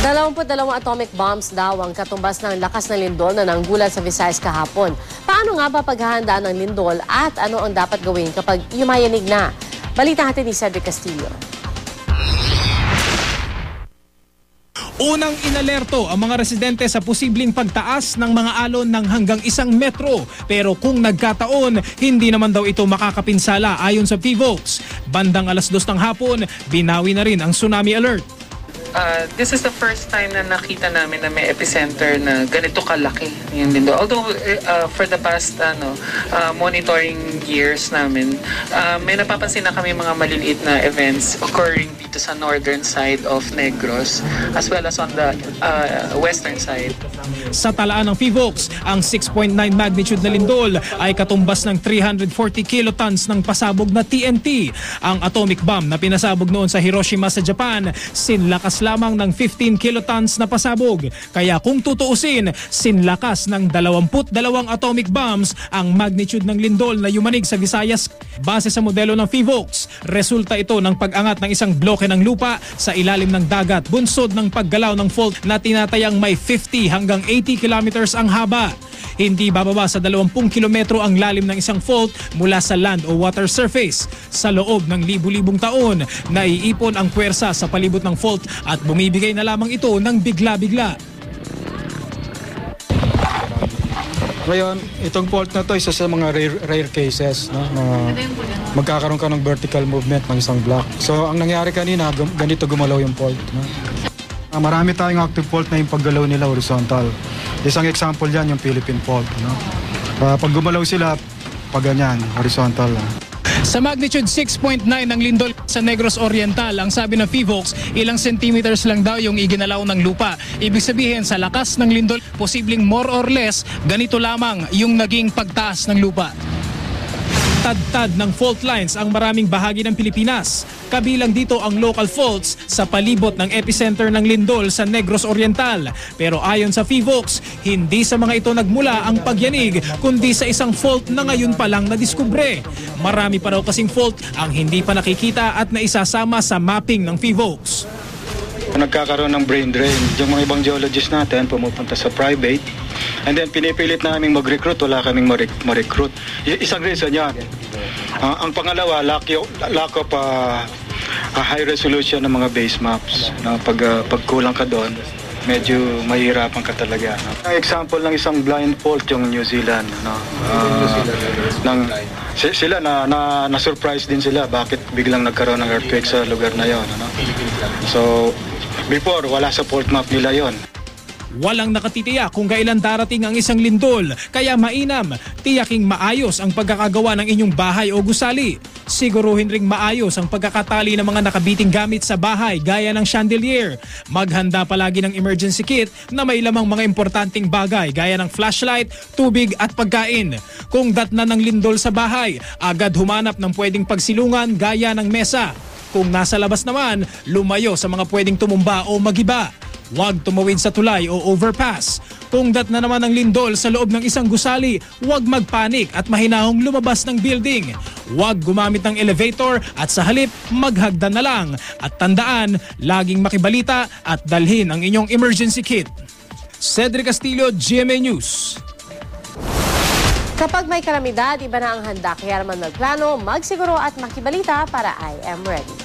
22 atomic bombs daw ang katumbas ng lakas ng lindol na nanggulat sa Visayas kahapon. Paano nga ba paghahandaan ng lindol at ano ang dapat gawin kapag yumayanig na? Balita natin ni Cedric Castillo. Unang inalerto ang mga residente sa posibleng pagtaas ng mga alon ng hanggang 1 metro. Pero kung nagkataon, hindi naman daw ito makakapinsala ayon sa PHIVOLCS. Bandang 2:00 ng hapon, binawi na rin ang tsunami alert. This is the first time na nakita namin na may epicenter na ganito kalaki yung lindol. Although for the past monitoring years namin, may napapansin na kami mga maliliit na events occurring dito sa northern side of Negros as well as on the western side. Sa talaan ng PHIVOLCS, ang 6.9 magnitude na lindol ay katumbas ng 340 kilotons ng pasabog na TNT. Ang atomic bomb na pinasabog noon sa Hiroshima sa Japan, sinlakas lamang ng 15 kilotons na pasabog. Kaya kung tutuusin, sinlakas ng 22 atomic bombs ang magnitude ng lindol na yumanig sa Visayas. Base sa modelo ng PHIVOLCS, resulta ito ng pag-angat ng isang bloke ng lupa sa ilalim ng dagat, bunsod ng paggalaw ng fault na tinatayang may 50 hanggang 80 kilometers ang haba. Hindi bababa sa 20 kilometro ang lalim ng isang fault mula sa land o water surface. Sa loob ng libu-libong taon, naiipon ang puwersa sa palibot ng fault at bumibigay na lamang ito ng bigla-bigla. Ngayon, itong fault na to isa sa mga rare cases, no? Magkakaroon ka ng vertical movement ng isang block. So ang nangyari kanina, ganito gumalaw yung fault, no? Marami tayong active fault na yung paggalaw nila horizontal. Isang example yan yung Philippine fault, no? Pag gumalaw sila, pag ganyan, horizontal. Sa magnitude 6.9 ng lindol sa Negros Oriental, ang sabi ng PHIVOLCS, ilang centimeters lang daw yung iginalaw ng lupa. Ibig sabihin, sa lakas ng lindol, posibleng more or less, ganito lamang yung naging pagtaas ng lupa. Tad-tad ng fault lines ang maraming bahagi ng Pilipinas. Kabilang dito ang local faults sa palibot ng epicenter ng lindol sa Negros Oriental. Pero ayon sa PHIVOLCS, hindi sa mga ito nagmula ang pagyanig, kundi sa isang fault na ngayon pa lang nadiskubre. Marami pa raw kasing fault ang hindi pa nakikita at naisasama sa mapping ng PHIVOLCS. Nagkakaroon ng brain drain. Yung mga ibang geologists natin pumupunta sa private and then pinipilit namin mag-recruit, wala kaming ma-recruit. Isang reason yan. Ang pangalawa, lack of high resolution ng mga base maps. Pag kulang ka doon, medyo mahirapan ka talaga. Ang example ng isang blind fault yung New Zealand. Sila na-surprise din sila bakit biglang nagkaroon ng earthquake sa lugar na yon. So, before, wala sa fault map nila yon. Walang nakatitiyak kung kailan darating ang isang lindol, kaya mainam, tiyaking maayos ang pagkakagawa ng inyong bahay o gusali. Siguruhin ring maayos ang pagkakatali ng mga nakabiting gamit sa bahay gaya ng chandelier. Maghanda palagi ng emergency kit na may lamang mga importanteng bagay gaya ng flashlight, tubig at pagkain. Kung datna ng lindol sa bahay, agad humanap ng pwedeng pagsilungan gaya ng mesa. Kung nasa labas naman, lumayo sa mga pwedeng tumumba o magiba. Huwag tumawid sa tulay o overpass. Kung datna naman ang lindol sa loob ng isang gusali, huwag magpanik at mahinahong lumabas ng building. Huwag gumamit ng elevator at sa halip, maghagdan na lang. At tandaan, laging makibalita at dalhin ang inyong emergency kit. Cedric Castillo, GMA News. Kapag may kalamidad, iba na ang handa. Kaya naman magplano, magsiguro at makibalita para I am ready.